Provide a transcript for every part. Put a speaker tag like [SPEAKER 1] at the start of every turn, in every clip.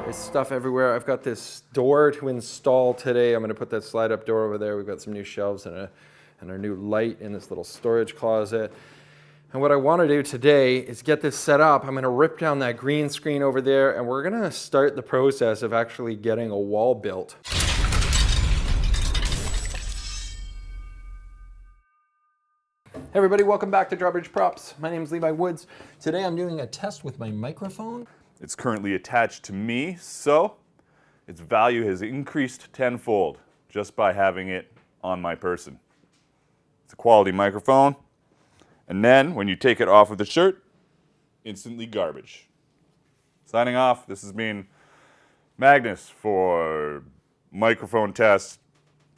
[SPEAKER 1] There's stuff everywhere. I've got this door to install today. I'm going to put that slide up door over there. We've got some new shelves and our new light in this little storage closet. And what I want to do today is get this set up. I'm going to rip down that green screen over there, and we're going to start the process of actually getting a wall built. Hey everybody, welcome back to Drawbridge Props. My name is Levi Woods. Today I'm doing a test with my microphone.
[SPEAKER 2] It's currently attached to me, so its value has increased tenfold just by having it on my person. It's a quality microphone, and then when you take it off of the shirt, instantly garbage. Signing off, this has been Magnus for microphone test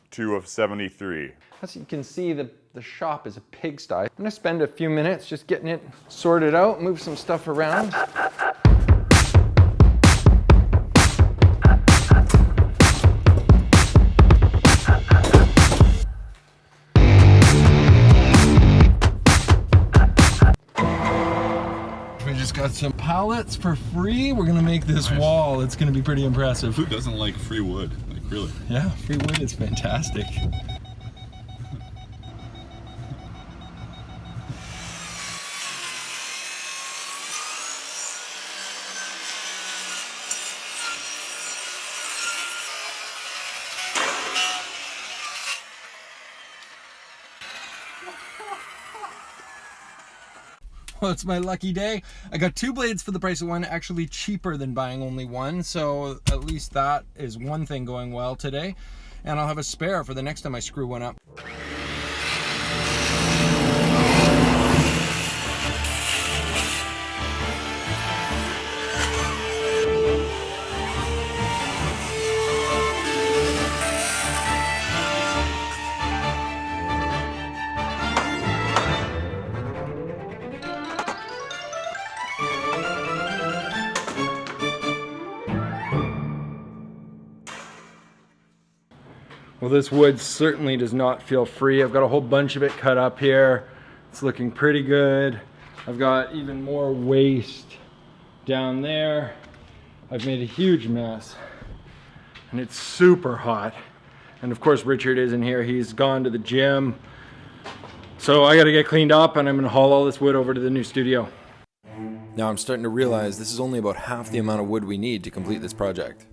[SPEAKER 2] 2 of 73.
[SPEAKER 1] As you can see, the shop is a pigsty. I'm gonna spend a few minutes just getting it sorted out, move some stuff around. We just got some pallets for free. We're gonna make this wall. It's gonna be pretty impressive.
[SPEAKER 2] Who doesn't like free wood? Like, really?
[SPEAKER 1] Yeah, free wood is fantastic. Well, it's my lucky day. I got 2 blades for the price of one, actually cheaper than buying only one. So at least that is one thing going well today. And I'll have a spare for the next time I screw one up. Well, this wood certainly does not feel free. I've got a whole bunch of it cut up here. It's looking pretty good. I've got even more waste down there. I've made a huge mess and it's super hot. And of course, Richard isn't here. He's gone to the gym. So I gotta get cleaned up and I'm gonna haul all this wood over to the new studio. Now I'm starting to realize this is only about half the amount of wood we need to complete this project.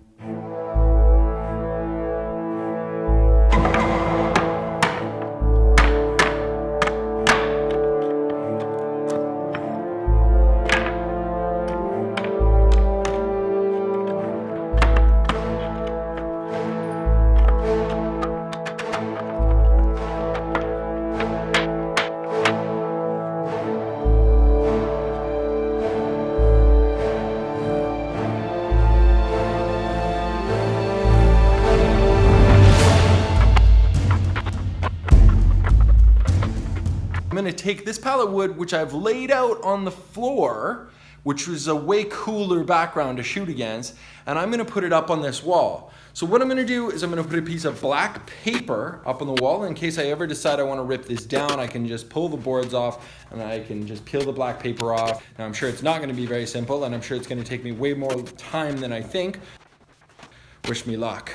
[SPEAKER 1] I'm gonna take this pallet wood, which I've laid out on the floor, which was a way cooler background to shoot against, and I'm gonna put it up on this wall. So what I'm gonna do is I'm gonna put a piece of black paper up on the wall. In case I ever decide I wanna rip this down, I can just pull the boards off and I can just peel the black paper off. Now I'm sure it's not gonna be very simple, and I'm sure it's gonna take me way more time than I think. Wish me luck.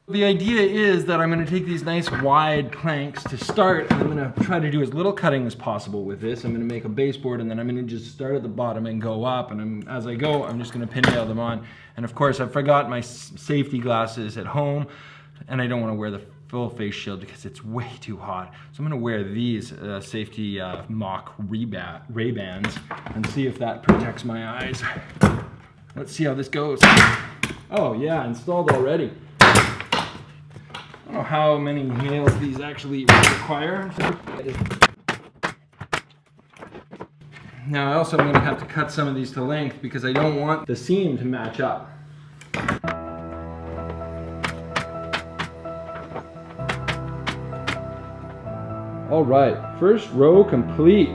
[SPEAKER 1] The idea is that I'm going to take these nice wide planks to start, and I'm going to try to do as little cutting as possible with this. I'm going to make a baseboard, and then I'm going to just start at the bottom and go up, and as I go, I'm just going to pin nail them on. And of course, I forgot my safety glasses at home, and I don't want to wear the full face shield because it's way too hot. So I'm going to wear these safety mock Ray-Bans and see if that protects my eyes. Let's see how this goes. Oh yeah, installed already. I don't know how many nails these actually require. Now I also am going to have to cut some of these to length because I don't want the seam to match up. All right, first row complete.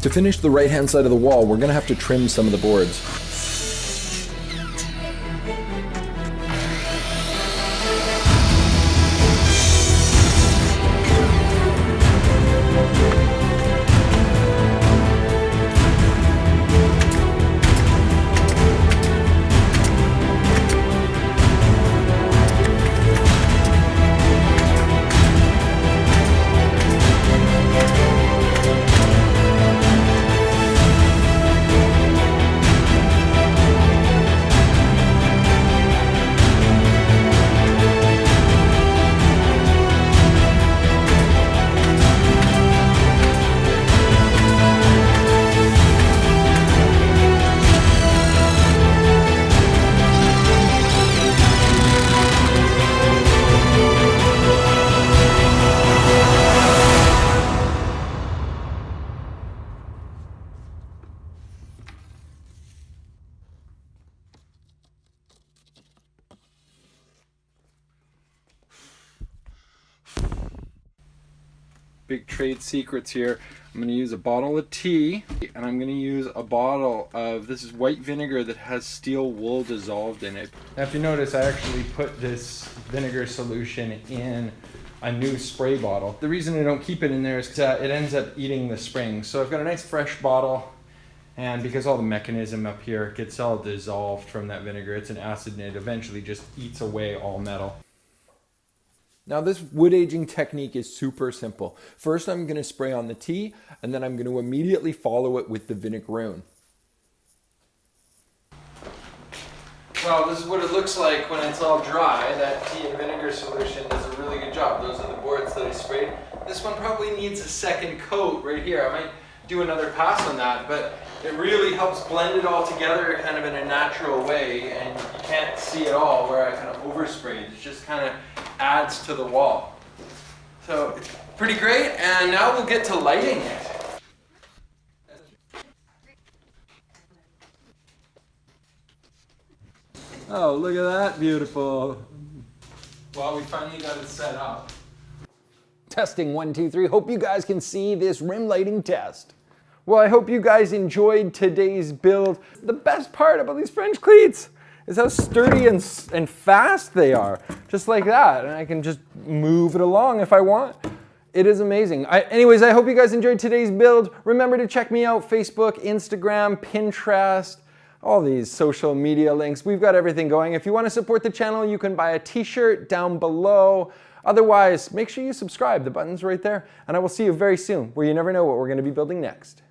[SPEAKER 1] To finish the right-hand side of the wall, we're gonna have to trim some of the boards. Big trade secrets here. I'm going to use a bottle of tea, and I'm going to use a bottle of, this is white vinegar that has steel wool dissolved in it. Now if you notice, I actually put this vinegar solution in a new spray bottle. The reason I don't keep it in there is because it ends up eating the springs. So I've got a nice fresh bottle, and because all the mechanism up here gets all dissolved from that vinegar, it's an acid and it eventually just eats away all metal. Now this wood aging technique is super simple. First I'm going to spray on the tea, and then I'm going to immediately follow it with the vinegron. Well, this is what it looks like when it's all dry. That tea and vinegar solution does a really good job. Those are the boards that I sprayed. This one probably needs a second coat right here. I might do another pass on that, but it really helps blend it all together kind of in a natural way, and you can't see it all where I kind of oversprayed. It just kind of adds to the wall. So it's pretty great, and now we'll get to lighting it. Oh, look at that, beautiful. Well, we finally got it set up. Testing 1, 2, 3. Hope you guys can see this rim lighting test. Well, I hope you guys enjoyed today's build. The best part about these French cleats is how sturdy and fast they are. Just like that. And I can just move it along if I want. It is amazing. Anyways, I hope you guys enjoyed today's build. Remember to check me out, Facebook, Instagram, Pinterest, all these social media links. We've got everything going. If you want to support the channel, you can buy a t-shirt down below. Otherwise, make sure you subscribe. The button's right there. And I will see you very soon, where you never know what we're going to be building next.